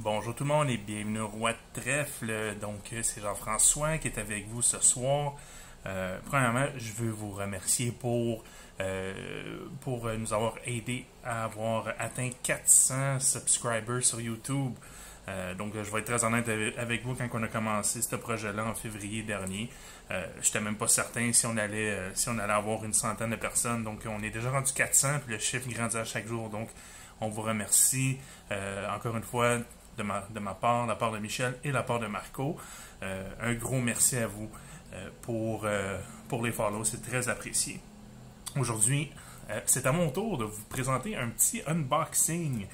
Bonjour tout le monde et bienvenue au Roi de Trèfle. Donc, c'est Jean-François qui est avec vous ce soir. Premièrement, je veux vous remercier pour nous avoir aidé à avoir atteint 400 subscribers sur YouTube. Donc, je vais être très honnête avec vous quand on a commencé ce projet-là en février dernier. Je n'étais même pas certain si on allait avoir une centaine de personnes. Donc, on est déjà rendu 400 puis le chiffre grandit à chaque jour. Donc, on vous remercie encore une fois de ma part, de la part de Michel et de la part de Marco. Un gros merci à vous pour les follow, c'est très apprécié. Aujourd'hui, c'est à mon tour de vous présenter un petit unboxing.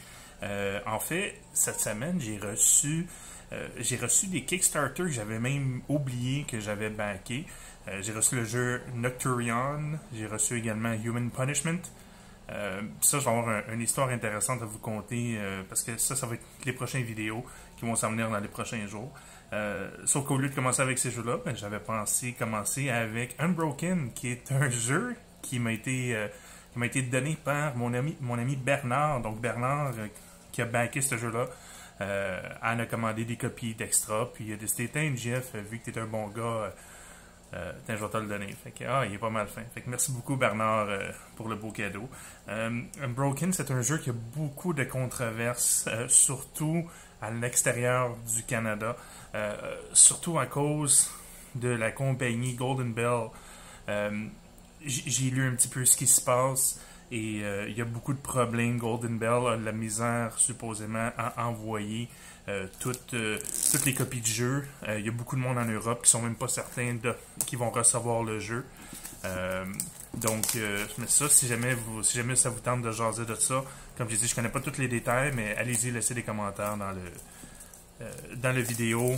En fait, cette semaine, j'ai reçu des Kickstarter que j'avais même oublié que j'avais backé. J'ai reçu le jeu Nocturion, j'ai reçu également Human Punishment. Ça, je vais avoir une histoire intéressante à vous conter parce que ça va être les prochaines vidéos qui vont s'en venir dans les prochains jours. Sauf qu'au lieu de commencer avec ces jeux-là, j'avais pensé commencer avec Unbroken, qui est un jeu qui m'a été donné par mon ami Bernard. Donc Bernard qui a backé ce jeu-là. En a commandé des copies d'extra, puis il a décidé, tiens Jeff, vu que tu es un bon gars, je vais te le donner. Fait que, il est pas mal fin. Fait que merci beaucoup Bernard pour le beau cadeau. Unbroken, c'est un jeu qui a beaucoup de controverses, surtout à l'extérieur du Canada, surtout à cause de la compagnie Golden Bell. J'ai lu un petit peu ce qui se passe et il y a beaucoup de problèmes. Golden Bell a de la misère supposément à envoyer toutes les copies de jeu. Il y a beaucoup de monde en Europe qui sont même pas certains qui vont recevoir le jeu. Mais ça, si jamais ça vous tente de jaser de ça, comme je dis, je connais pas tous les détails, mais allez-y, laissez des commentaires dans le vidéo.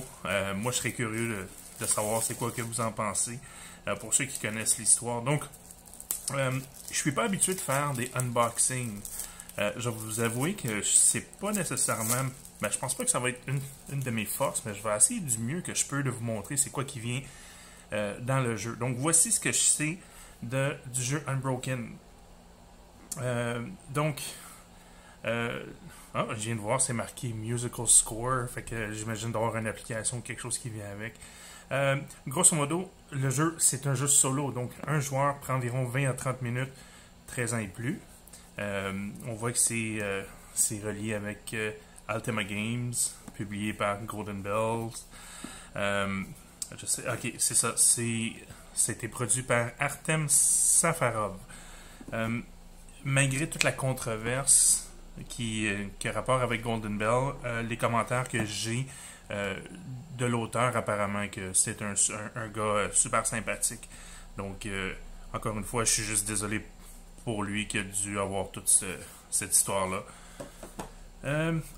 Moi, je serais curieux de savoir c'est quoi que vous en pensez, pour ceux qui connaissent l'histoire. Donc, je suis pas habitué de faire des unboxings. Je vais vous avouer que c'est pas nécessairement... je pense pas que ça va être une de mes forces, mais je vais essayer du mieux que je peux de vous montrer c'est quoi qui vient dans le jeu. Donc, voici ce que je sais du jeu Unbroken. Je viens de voir, c'est marqué Musical Score, fait que j'imagine d'avoir une application ou quelque chose qui vient avec. Grosso modo, le jeu, c'est un jeu solo, donc un joueur prend environ 20 à 30 minutes, 13 ans et plus. On voit que c'est relié avec Ultima Games, publié par Golden Bells. Ok, c'est ça, c'était produit par Artem Safarov. Malgré toute la controverse qui a rapport avec Golden Bell, les commentaires que j'ai de l'auteur, apparemment que c'est un gars super sympathique. Donc, encore une fois, je suis juste désolé pour lui qui a dû avoir toute cette histoire-là.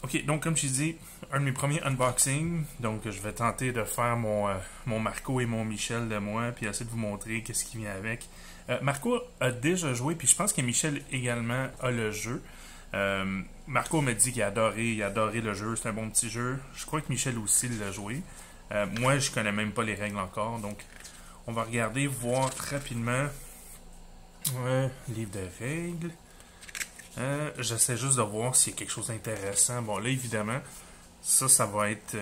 Ok, donc comme je dis, un de mes premiers unboxings, donc je vais tenter de faire mon Marco et mon Michel de moi, puis essayer de vous montrer qu'est-ce qui vient avec. Marco a déjà joué, puis je pense que Michel également a le jeu. Marco m'a dit qu'il a adoré le jeu, c'est un bon petit jeu. Je crois que Michel aussi l'a joué. Moi, je connais même pas les règles encore, donc on va regarder, voir rapidement. Livre de règles. J'essaie juste de voir s'il y a quelque chose d'intéressant. Bon, là, évidemment, ça va être...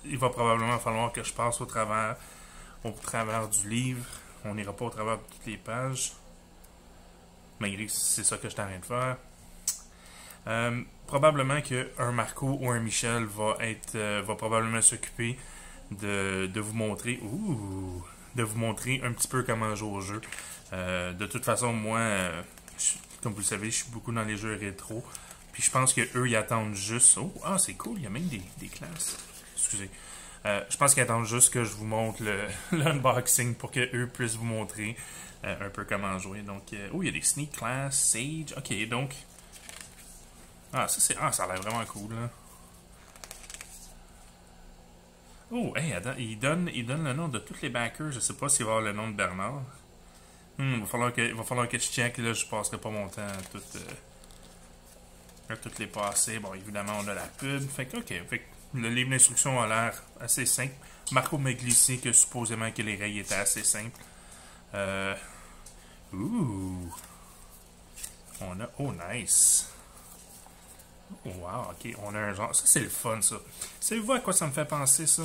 il va probablement falloir que je passe au travers du livre. On n'ira pas au travers de toutes les pages. Malgré que c'est ça que je suis en train de faire. Probablement qu'un Marco ou un Michel va probablement s'occuper de vous montrer... de vous montrer un petit peu comment jouer au jeu. De toute façon, moi... comme vous le savez, je suis beaucoup dans les jeux rétro. Puis je pense qu'eux, ils attendent juste... c'est cool, il y a même des classes. Excusez. Je pense qu'ils attendent juste que je vous montre l'unboxing pour qu'eux puissent vous montrer un peu comment jouer. Donc, il y a des sneak class, Sage. Ok, donc... ça a l'air vraiment cool, là. Attends, il donne le nom de tous les backers. Je sais pas s'il va y avoir le nom de Bernard. Il va falloir que je check, là, je passerai pas mon temps à toutes les passer. Bon, évidemment, on a la pub. Fait que le livre d'instruction a l'air assez simple. Marco m'a glissé que supposément que les règles étaient assez simples. On a... nice. Oh, wow, ok, on a un genre. Ça, c'est le fun, ça. Savez-vous à quoi ça me fait penser, ça?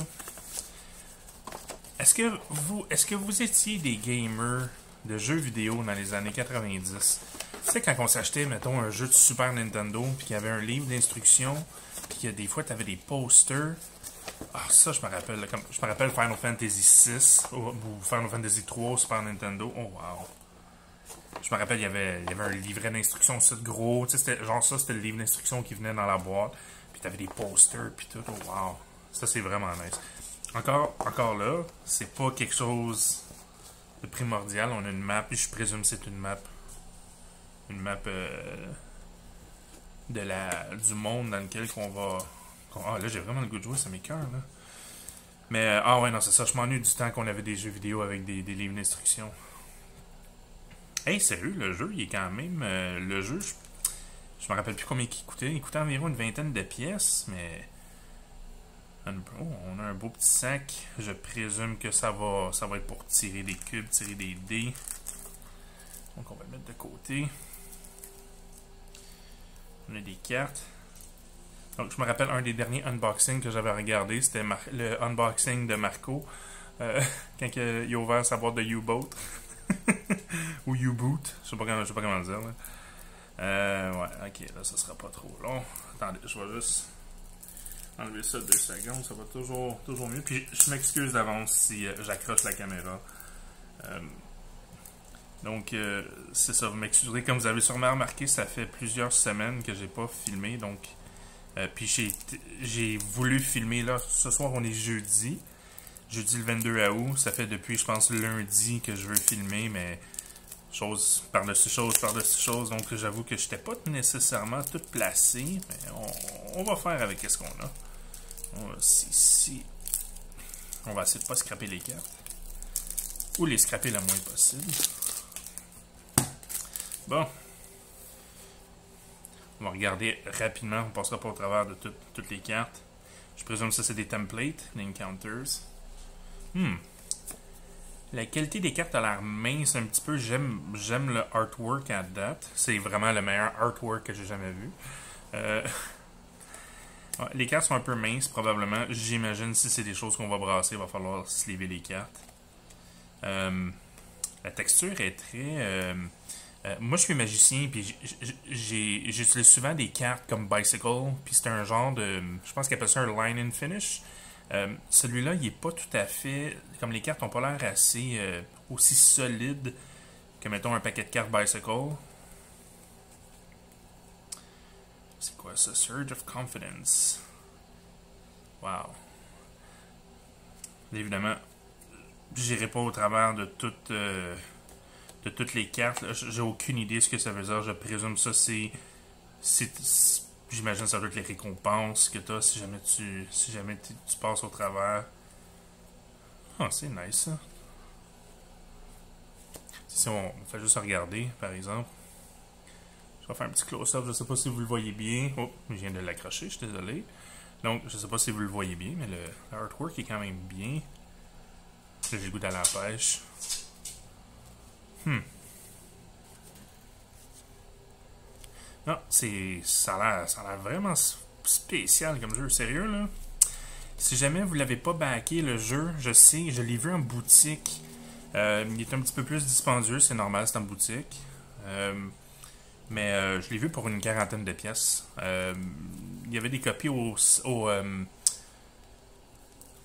Est-ce que vous étiez des gamers de jeux vidéo dans les années 90? Tu sais, quand on s'achetait, mettons, un jeu de Super Nintendo, puis qu'il y avait un livre d'instructions, puis que des fois, tu avais des posters. Ah, ça, je me rappelle. Je me rappelle Final Fantasy VI ou Final Fantasy 3 au Super Nintendo. Oh, wow. Je me rappelle, il y avait un livret d'instructions, c'est gros. Tu sais, genre ça, c'était le livre d'instructions qui venait dans la boîte. Puis tu avais des posters, puis tout. Oh, wow. Ça, c'est vraiment nice. Encore là, c'est pas quelque chose de primordial. On a une map, et je présume que c'est une map. Une map du monde dans lequel qu'on va. Ah, là, j'ai vraiment le goût de jouer, ça m'écoeure, là. Mais, ah ouais, non, c'est ça. Je m'ennuie du temps qu'on avait des jeux vidéo avec des livres d'instructions. Hey, sérieux, le jeu, il est quand même. Le jeu, je me rappelle plus combien il coûtait. Il coûtait environ une vingtaine de pièces, mais. Oh, on a un beau petit sac. Je présume que ça va être pour tirer des cubes, tirer des dés. Donc, on va le mettre de côté. On a des cartes. Donc, je me rappelle un des derniers unboxings que j'avais regardé. C'était le unboxing de Marco. Quand il a ouvert sa boîte de U-Boat. Ou U-Boot. Je sais pas comment le dire. Là. Ouais, ok, là, ça sera pas trop long. Attendez, je vais juste enlever ça 2 secondes. Ça va toujours mieux. Puis, je m'excuse d'avance si j'accroche la caméra. Donc, c'est ça, vous m'excuserez. Comme vous avez sûrement remarqué, ça fait plusieurs semaines que j'ai pas filmé. Donc, puis j'ai voulu filmer là. Ce soir, on est jeudi. Jeudi le 22 août. Ça fait depuis, je pense, lundi que je veux filmer, mais chose par-dessus chose, par-dessus chose. Donc, j'avoue que je n'étais pas nécessairement tout placé. Mais on va faire avec ce qu'on a. On va essayer de pas scraper les cartes. Ou les scraper le moins possible. Bon. On va regarder rapidement. On ne passera pas au travers de toutes les cartes. Je présume que ça, c'est des templates, des encounters. La qualité des cartes a l'air mince un petit peu. J'aime le artwork à date. C'est vraiment le meilleur artwork que j'ai jamais vu. Les cartes sont un peu minces, probablement. J'imagine si c'est des choses qu'on va brasser, il va falloir sliver les cartes. La texture est très... moi, je suis magicien, puis j'utilise souvent des cartes comme Bicycle, puis c'est un genre de... Je pense qu'ils appellent ça un line and finish. Celui-là, il est pas tout à fait... Comme les cartes n'ont pas l'air assez... aussi solides que, mettons, un paquet de cartes Bicycle. C'est quoi ça? Surge of Confidence. Wow. Évidemment, j'irai pas au travers de toutes les cartes. J'ai aucune idée de ce que ça veut dire. Je présume ça, c'est j'imagine que ça doit être les récompenses que tu as si jamais tu passes au travers. Ah, c'est nice ça. Si on fait juste regarder, par exemple. Je vais faire un petit close-up. Je ne sais pas si vous le voyez bien. Oh, je viens de l'accrocher, je suis désolé. Donc, je ne sais pas si vous le voyez bien, mais le artwork est quand même bien. J'ai le goût d'aller à la pêche. Non, ça a l'air vraiment spécial comme jeu. Sérieux, là? Si jamais vous l'avez pas backé, le jeu, je sais, je l'ai vu en boutique. Il est un petit peu plus dispendieux, c'est normal, c'est en boutique. Mais je l'ai vu pour une quarantaine de pièces. Il y avait des copies au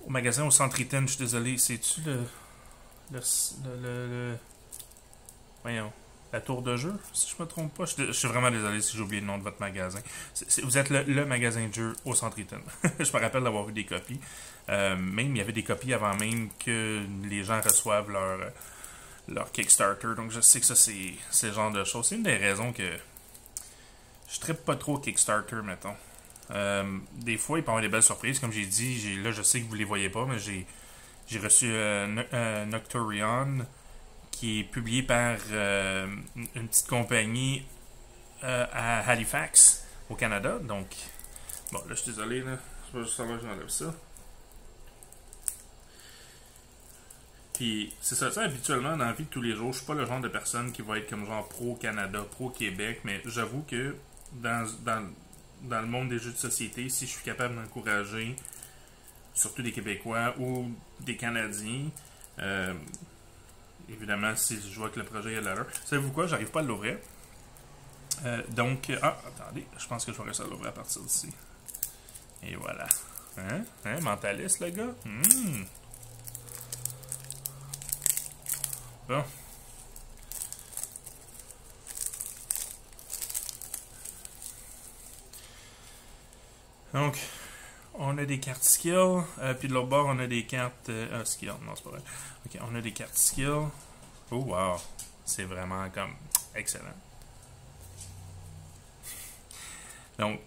magasin au Centre Eaton, je suis désolé. C'est-tu voyons, la tour de jeu, si je me trompe pas. Je suis vraiment désolé si j'ai oublié le nom de votre magasin. Vous êtes le magasin de jeu au Centre Eaton. Je me rappelle d'avoir vu des copies. Même, il y avait des copies avant même que les gens reçoivent leur Kickstarter. Donc, je sais que ça, c'est ce genre de choses. C'est une des raisons que je trippe pas trop Kickstarter, mettons. Des fois, il peut y avoir des belles surprises. Comme j'ai dit, là, je sais que vous les voyez pas, mais j'ai reçu Nocturion, qui est publié par une petite compagnie à Halifax, au Canada. Donc, bon, là, je suis désolé, là. Je vais juste savoir que j'enlève ça. Puis, c'est ça, habituellement, dans la vie de tous les jours, je suis pas le genre de personne qui va être comme genre pro-Canada, pro-Québec, mais j'avoue que dans dans le monde des jeux de société, si je suis capable d'encourager surtout des Québécois ou des Canadiens, évidemment, si je vois que le projet est là. Savez-vous quoi? J'arrive pas à l'ouvrir. Attendez, je pense que je vais réussir à l'ouvrir à partir d'ici. Et voilà. Mentaliste, le gars? Bon. Donc, on a des cartes skill, puis de l'autre bord, on a des cartes skill. Non, c'est pas vrai. Ok, on a des cartes skill. Oh, wow. C'est vraiment comme excellent. Donc,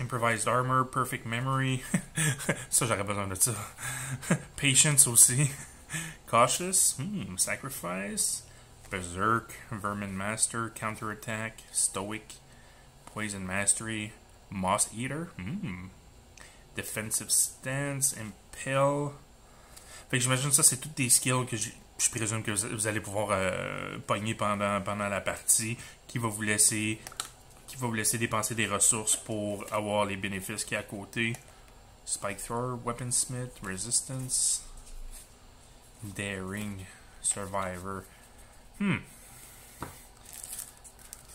improvised armor, perfect memory. Ça, j'aurais besoin de ça. Patience aussi. Cautious, sacrifice. Berserk, vermin master, counterattack, stoic, poison mastery. Moss Eater. Defensive Stance. Impel. Fait que j'imagine ça, c'est toutes des skills que je présume que vous allez pouvoir pogner pendant la partie qui va vous laisser dépenser des ressources pour avoir les bénéfices qui est à côté. Spike Thrower, Weaponsmith, Resistance. Daring. Survivor.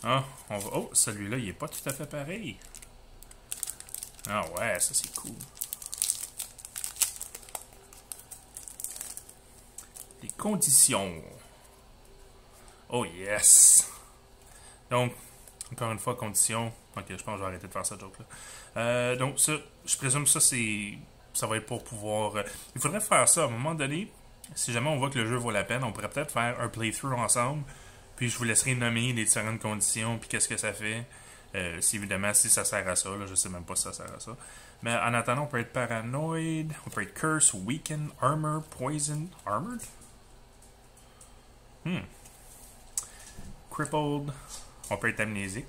Oh, celui-là, il est pas tout à fait pareil. Ah ouais, ça c'est cool. Les conditions. Oh yes. Donc, encore une fois, conditions. Ok, je pense que je vais arrêter de faire cette joke-là. Donc, ça, je présume que ça va être pour pouvoir... il faudrait faire ça à un moment donné. Si jamais on voit que le jeu vaut la peine, on pourrait peut-être faire un playthrough ensemble. Puis je vous laisserai nommer les différentes conditions, puis qu'est-ce que ça fait. Évidemment, si ça sert à ça, là, je sais même pas si ça sert à ça. Mais en attendant, on peut être paranoid, on peut être curse, weaken, armor, poison, armored? Crippled, on peut être amnésique.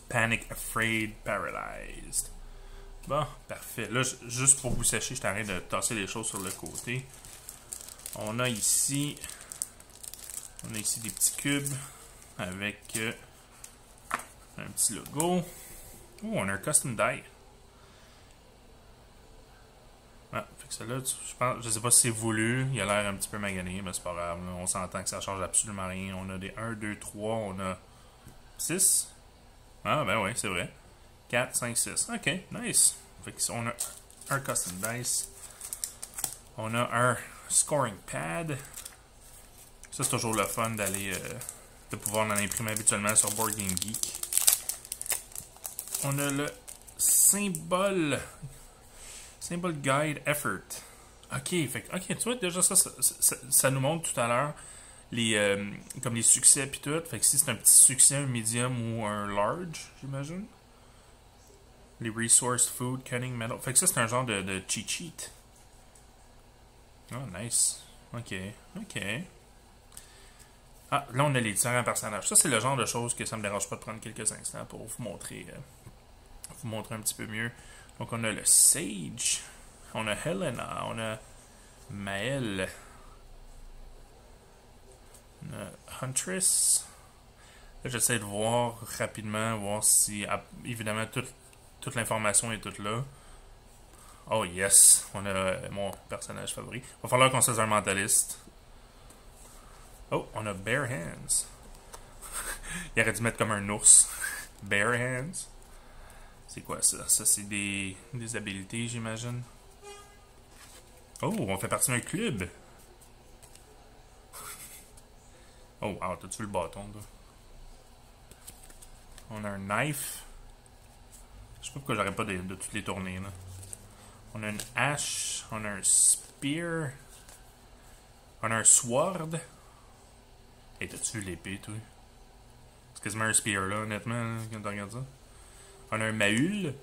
Panic, afraid, paralyzed. Bon, parfait. Là, juste pour vous sachiez, je t'arrête de tasser les choses sur le côté. On a ici des petits cubes avec un petit logo. Oh, on a un custom die. Ah, fait que celle-là, je sais pas si c'est voulu. Il a l'air un petit peu magané, mais c'est pas grave. On s'entend que ça change absolument rien. On a des 1, 2, 3, on a 6. Ah, ben oui, c'est vrai. 4, 5, 6. Ok, nice. Fait que on a un custom dice. On a un scoring pad. Ça, c'est toujours le fun de pouvoir en imprimer habituellement sur Board Game Geek. On a le symbole guide effort. Ok, tu vois, déjà ça nous montre tout à l'heure comme les succès puis tout. Fait que si c'est un petit succès, un medium ou un large, j'imagine. Les resource, food, cunning, metal. Fait que ça, c'est un genre de cheat sheet. Oh, nice. Ok. Ah, là, on a les différents personnages. Ça, c'est le genre de choses que ça me dérange pas de prendre quelques instants pour vous montrer un petit peu mieux. Donc, on a le Sage. On a Helena. On a Maëlle. On a Huntress. Là, j'essaie de voir rapidement, si, évidemment, toute l'information est toute là. Oh yes, on a mon personnage favori. Il va falloir qu'on se fasse un mentaliste. Oh, on a Bare Hands. Il aurait dû mettre comme un ours. Bare Hands. C'est quoi ça? Ça, c'est des habilités, j'imagine. Oh, on fait partie d'un club. Oh, wow, t'as-tu vu le bâton, là? On a un knife. Je sais pas pourquoi j'aurais pas de toutes les tournées, là. On a une hache. On a un spear. On a un sword. Hey, t'as-tu vu l'épée, toi? C'est quasiment un spear, là, honnêtement, là, quand tu regardes ça. On a un mahul.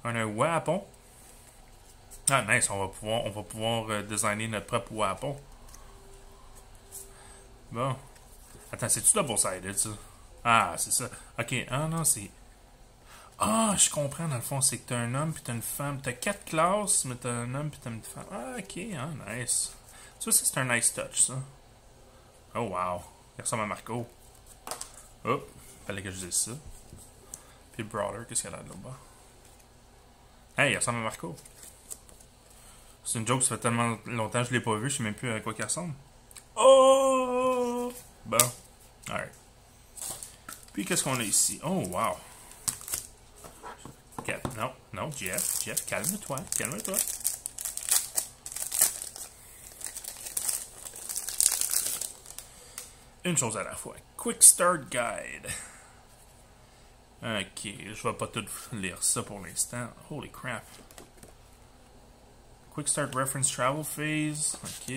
On a un weapon. Ah, nice, on va pouvoir designer notre propre weapon. Bon. Attends, c'est-tu double-sided, ça? Ah, c'est ça. Ok, ah non, c'est... Ah, je comprends, dans le fond, c'est que t'as un homme puis t'as une femme. T'as 4 classes, mais t'as un homme puis t'as une femme. Ah, ok, ah, nice. Ça, c'est un nice touch, ça. Oh, wow. Il ressemble à Marco. Hop. Fallait que je dise ça. Puis le Brawler, qu'est-ce qu'il y a là de là-bas? Hey, il ressemble à Marco. C'est une joke, ça fait tellement longtemps que je l'ai pas vu, je sais même plus à quoi il ressemble. Oh! Bon. Alright. Puis qu'est-ce qu'on a ici? Oh, wow. Non, non, Jeff, calme-toi, calme-toi. Une chose à la fois. Quick Start Guide. Ok, je vais pas tout lire ça pour l'instant. Holy crap. Quick Start Reference Travel Phase. Ok.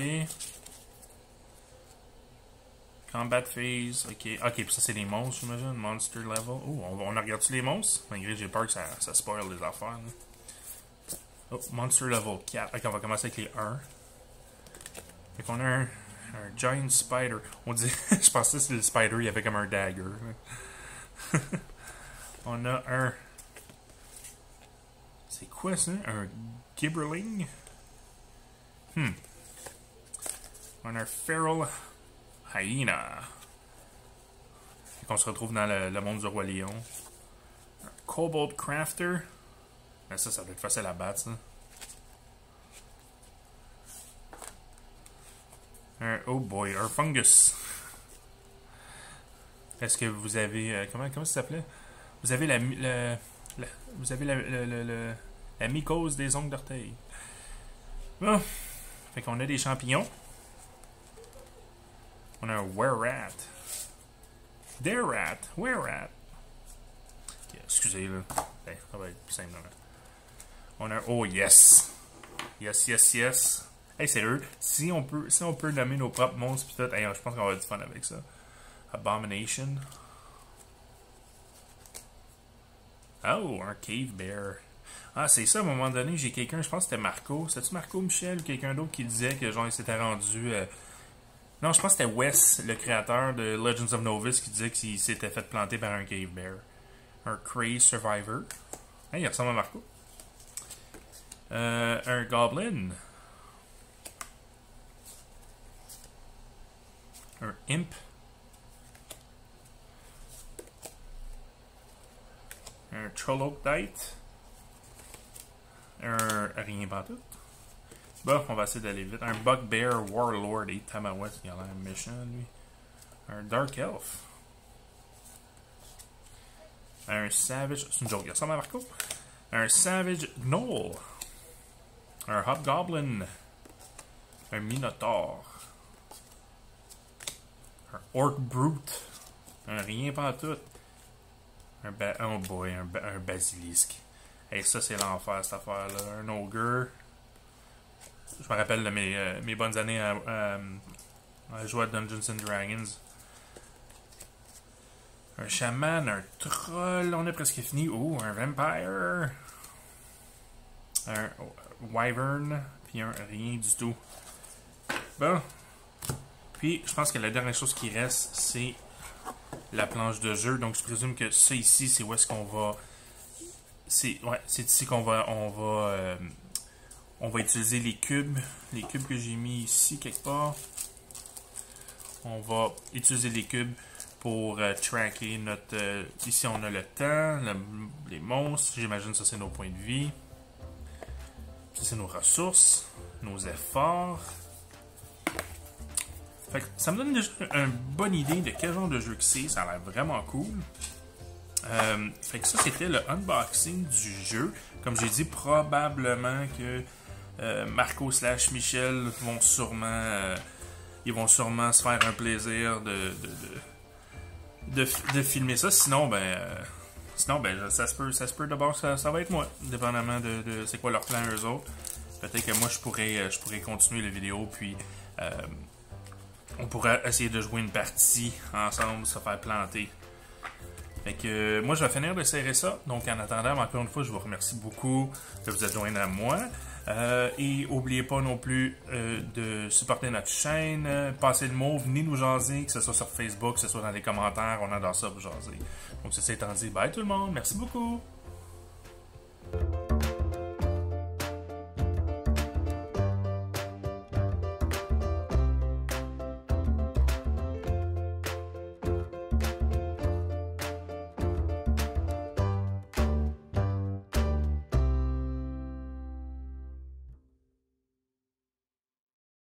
Combat Phase. Ok, ok, puis ça c'est les monstres, j'imagine. Monster Level. Oh, on a regardé les monstres? Malgré j'ai peur que ça spoil les affaires. Là. Oh, Monster Level 4. Ok, on va commencer avec les 1. Fait qu'on a un Giant Spider. On dit, je pensais que c'était le Spider, il y avait comme un dagger. On a un... C'est quoi ça? Un Gibberling? On a un Feral Hyena. Fait qu'on se retrouve dans le monde du Roi Lion. Un Kobold Crafter. Ben ça doit être facile à battre, ça. Oh boy, un Fungus. Est-ce que vous avez... comment ça s'appelait? Vous avez vous avez la mycose des ongles d'orteil. Bon. Fait qu'on a des champignons. On a un Were-Rat. Dare-Rat. Were-Rat. Okay, excusez, là. Hey, ça va être plus simple. Là. On a... Oh, yes. Yes, yes, yes. Hey, sérieux. Si on peut nommer nos propres monstres pis tout, hey, je pense qu'on va avoir du fun avec ça. Abomination. Oh, un Cave Bear. Ah, c'est ça, à un moment donné, j'ai quelqu'un, je pense que c'était Marco. C'était-tu Marco Michel ou quelqu'un d'autre qui disait que genre il s'était rendu... Non, je pense que c'était Wes, le créateur de Legends of Novice, qui disait qu'il s'était fait planter par un Cave Bear. Un Craze Survivor. Hey, il ressemble à Marco. Un Goblin. Un Imp. Un Troglodyte. Rien pas tout. Bon, on va essayer d'aller vite. Un Bugbear Warlord et Tamawet, il a l'air méchant, lui. Un Dark Elf. Un Savage... C'est une joke, il ressemble à Marco. Un Savage Gnoll. Un Hobgoblin. Un Minotaur. Un Orc Brute. Un rien pas tout. Oh boy, un Basilisque. Et ça, c'est l'enfer, cette affaire-là. Un Ogre. Je me rappelle de mes bonnes années à jouer à Dungeons and Dragons. Un Shaman, un Troll. On est presque fini. Oh, un Vampire. Un Wyvern. Puis un rien du tout. Bon. Puis, je pense que la dernière chose qui reste, c'est la planche de jeu. Donc, je présume que ça ici, c'est où est-ce qu'on va... C'est ici qu'on va... On va utiliser les cubes. Les cubes que j'ai mis ici, quelque part. On va utiliser les cubes pour tracker notre... ici, on a le temps, les monstres. J'imagine que ça, c'est nos points de vie. Ça, c'est nos ressources, nos efforts. Fait que ça me donne déjà une bonne idée de quel genre de jeu que c'est. Ça a l'air vraiment cool. Fait que ça, c'était le unboxing du jeu. Comme j'ai dit, probablement que Marco / Michel vont sûrement... ils vont sûrement se faire un plaisir de filmer ça. Sinon, ça se peut d'abord, ça va être moi. Dépendamment de c'est quoi leur plan eux autres. Peut-être que moi, je pourrais continuer la vidéo, puis... on pourrait essayer de jouer une partie ensemble, se faire planter. Fait que moi, je vais finir de serrer ça. Donc, en attendant, encore une fois, je vous remercie beaucoup de vous être joints à moi. Et n'oubliez pas non plus de supporter notre chaîne. Passez le mot, venez nous jaser, que ce soit sur Facebook, que ce soit dans les commentaires. On adore ça, vous jaser. Donc, ceci étant dit, bye tout le monde. Merci beaucoup.